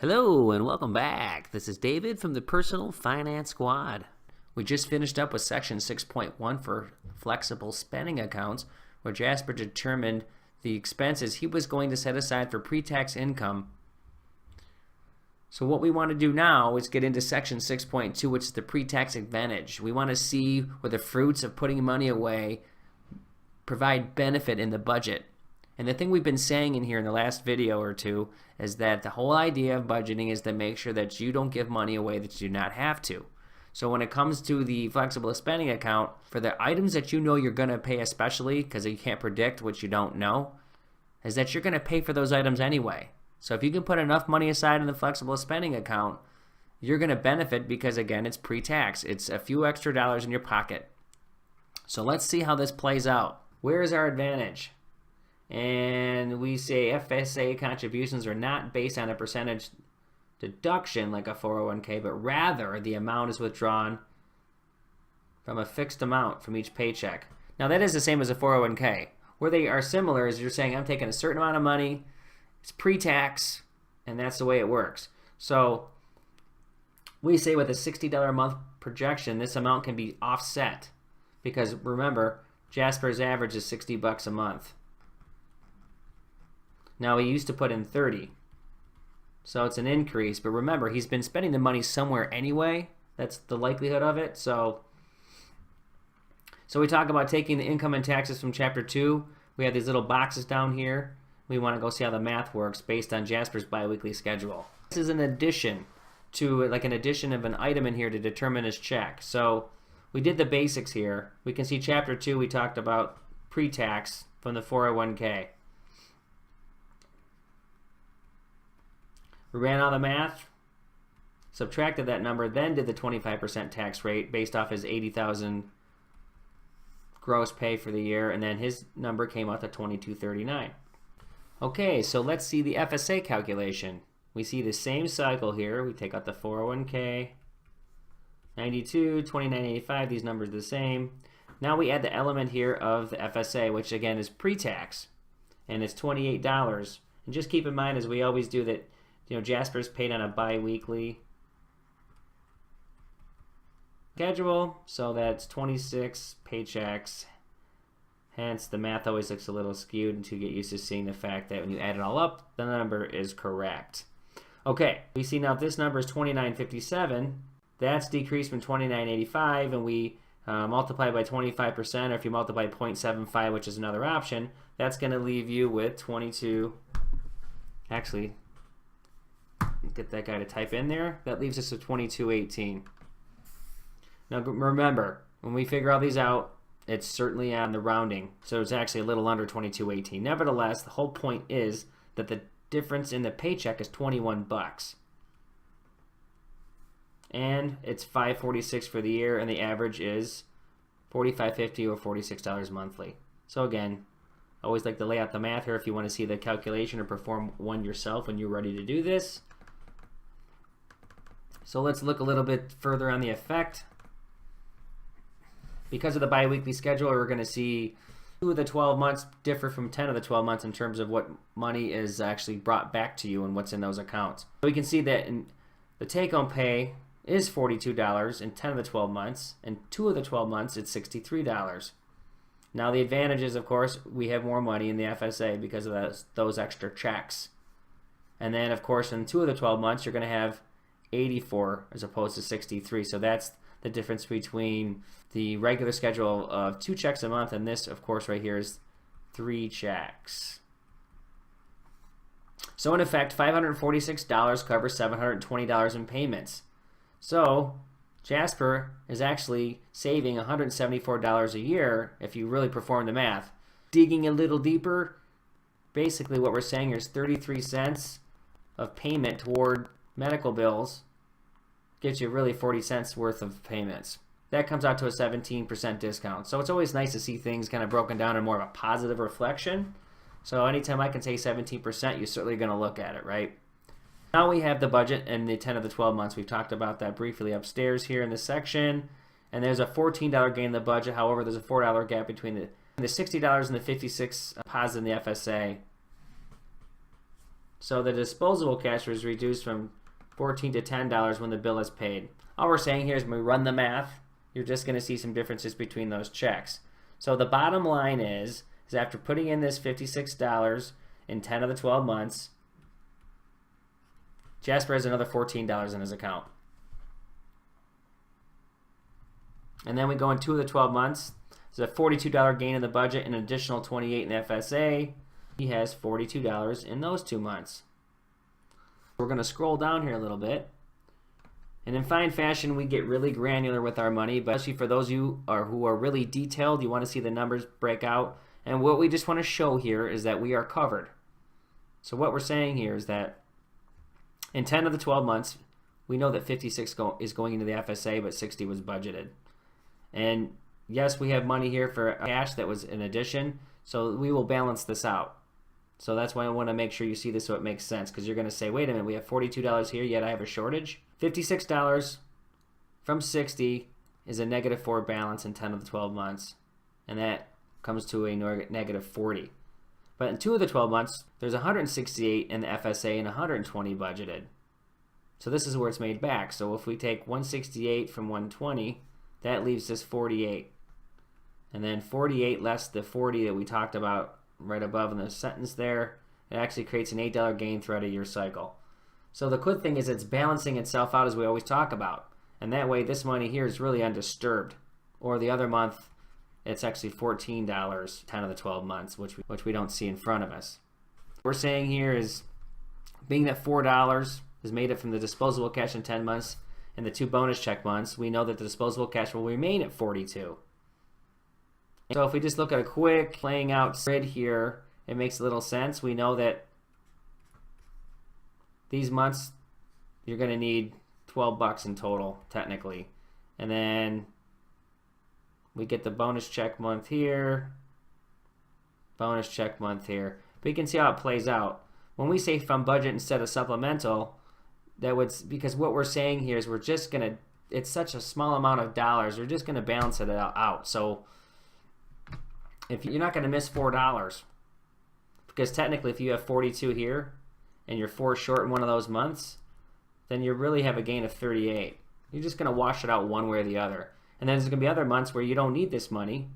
Hello and welcome back. This is David from the Personal Finance Squad. We just finished up with section 6.1 for flexible spending accounts, where Jasper determined the expenses he was going to set aside for pre-tax income. So what we want to do now is get into section 6.2, which is the pre-tax advantage. We want to see where the fruits of putting money away provide benefit in the budget. And the thing we've been saying in here in the last video or two is that the whole idea of budgeting is to make sure that you don't give money away that you do not have to. So when it comes to the flexible spending account, for the items that you know you're going to pay especially, because you can't predict what you don't know, is that you're going to pay for those items anyway. So if you can put enough money aside in the flexible spending account, you're going to benefit because, again, it's pre-tax. It's a few extra dollars in your pocket. So let's see how this plays out. Where is our advantage? And we say FSA contributions are not based on a percentage deduction like a 401k, but rather the amount is withdrawn from a fixed amount from each paycheck. Now that is the same as a 401k. Where they are similar is you're saying I'm taking a certain amount of money, it's pre-tax, and that's the way it works. So we say with a $60 a month projection, this amount can be offset because remember, Jasper's average is $60 a month. Now he used to put in 30, so it's an increase, but remember he's been spending the money somewhere anyway. That's the likelihood of it. So we talk about taking the income and taxes from chapter 2. We have these little boxes down here. We want to go see how the math works based on Jasper's biweekly schedule. This is an addition to an addition of an item in here to determine his check. So we did the basics here. We can see chapter 2 we talked about pre-tax from the 401k. We ran all the math, subtracted that number, then did the 25% tax rate based off his $80,000 gross pay for the year, and then his number came out to $2239. Okay, so let's see the FSA calculation. We see the same cycle here. We take out the 401k, 92, 2985, these numbers are the same. Now we add the element here of the FSA, which again is pre-tax, and it's $28. And just keep in mind, as we always do, that Jasper's paid on a bi-weekly schedule, so that's 26 paychecks. Hence, the math always looks a little skewed until you get used to seeing the fact that when you add it all up, the number is correct. Okay, we see now this number is 2957. That's decreased from 2985, and we multiply by 25%, or if you multiply 0.75, which is another option, that's going to leave you with 22. Actually, get that guy to type in there. That leaves us with 2218. Now remember, when we figure all these out, it's certainly on the rounding, so it's actually a little under 2218. Nevertheless, the whole point is that the difference in the paycheck is 21 bucks. And it's $546 for the year, and the average is $45.50 or $46 monthly. So again, I always like to lay out the math here if you want to see the calculation or perform one yourself when you're ready to do this. So let's look a little bit further on the effect. Because of the biweekly schedule, we're going to see 2 of the 12 months differ from 10 of the 12 months in terms of what money is actually brought back to you and what's in those accounts. So we can see that in the take-home pay is $42 in 10 of the 12 months, and 2 of the 12 months it's $63. Now the advantage is, of course, we have more money in the FSA because of those extra checks. And then, of course, in 2 of the 12 months, you're going to have 84 as opposed to 63. So that's the difference between the regular schedule of 2 checks a month and this, of course, right here is 3 checks. So in effect, $546 covers $720 in payments. So Jasper is actually saving $174 a year if you really perform the math. Digging a little deeper, basically what we're saying is 33 cents of payment toward medical bills gets you really 40 cents worth of payments. That comes out to a 17% discount. So it's always nice to see things kind of broken down in more of a positive reflection. So anytime I can say 17%, you're certainly going to look at it, right? Now we have the budget and the 10 of the 12 months. We've talked about that briefly upstairs here in this section. And there's a $14 gain in the budget. However, there's a $4 gap between the $60 and the $56 deposit in the FSA. So the disposable cash was reduced from $14 to $10 when the bill is paid. All we're saying here is when we run the math, you're just going to see some differences between those checks. So the bottom line is after putting in this $56 in 10 of the 12 months, Jasper has another $14 in his account. And then we go in 2 of the 12 months. There's a $42 gain in the budget and an additional $28 in the FSA. He has $42 in those 2 months. We're going to scroll down here a little bit. And in fine fashion, we get really granular with our money, but especially for those of you who are really detailed, you want to see the numbers break out. And what we just want to show here is that we are covered. So what we're saying here is that in 10 of the 12 months, we know that 56 is going into the FSA, but 60 was budgeted. And yes, we have money here for cash that was an addition, so we will balance this out. So that's why I want to make sure you see this so it makes sense, because you're going to say, wait a minute, we have $42 here, yet I have a shortage. $56 from 60 is a -4 balance in 10 of the 12 months, and that comes to a -40. But in 2 of the 12 months, there's 168 in the FSA and 120 budgeted. So this is where it's made back. So if we take 168 from 120, that leaves us 48. And then 48 less the 40 that we talked about right above in the sentence there, it actually creates an $8 gain throughout a year cycle. So the good thing is it's balancing itself out, as we always talk about. And that way this money here is really undisturbed. Or the other month, it's actually $14, 10 of the 12 months, which we don't see in front of us. What we're saying here is, being that $4 is made up from the disposable cash in 10 months and the 2 bonus check months, we know that the disposable cash will remain at 42. So if we just look at a quick playing out grid here, it makes a little sense. We know that these months you're going to need $12 in total, technically. And then we get the bonus check month here, bonus check month here. But you can see how it plays out. When we say from budget instead of supplemental, that would, because what we're saying here is we're just going to, it's such a small amount of dollars, we're just going to balance it out. So if you're not going to miss $4, because technically if you have 42 here and you're 4 short in one of those months, then you really have a gain of 38. You're just going to wash it out one way or the other. And then there's going to be other months where you don't need this money.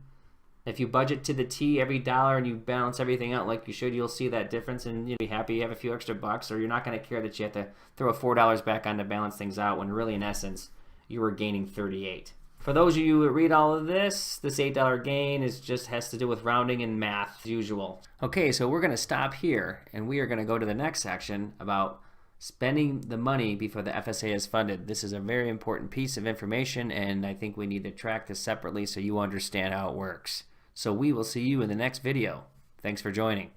If you budget to the T every dollar and you balance everything out like you should, you'll see that difference and you'll be happy you have a few extra bucks, or you're not going to care that you have to throw $4 back on to balance things out when really in essence you were gaining 38. For those of you who read all of this $8 gain just has to do with rounding and math as usual. Okay, so we're going to stop here and we are going to go to the next section about spending the money before the FSA is funded. This is a very important piece of information, and I think we need to track this separately so you understand how it works. So we will see you in the next video. Thanks for joining.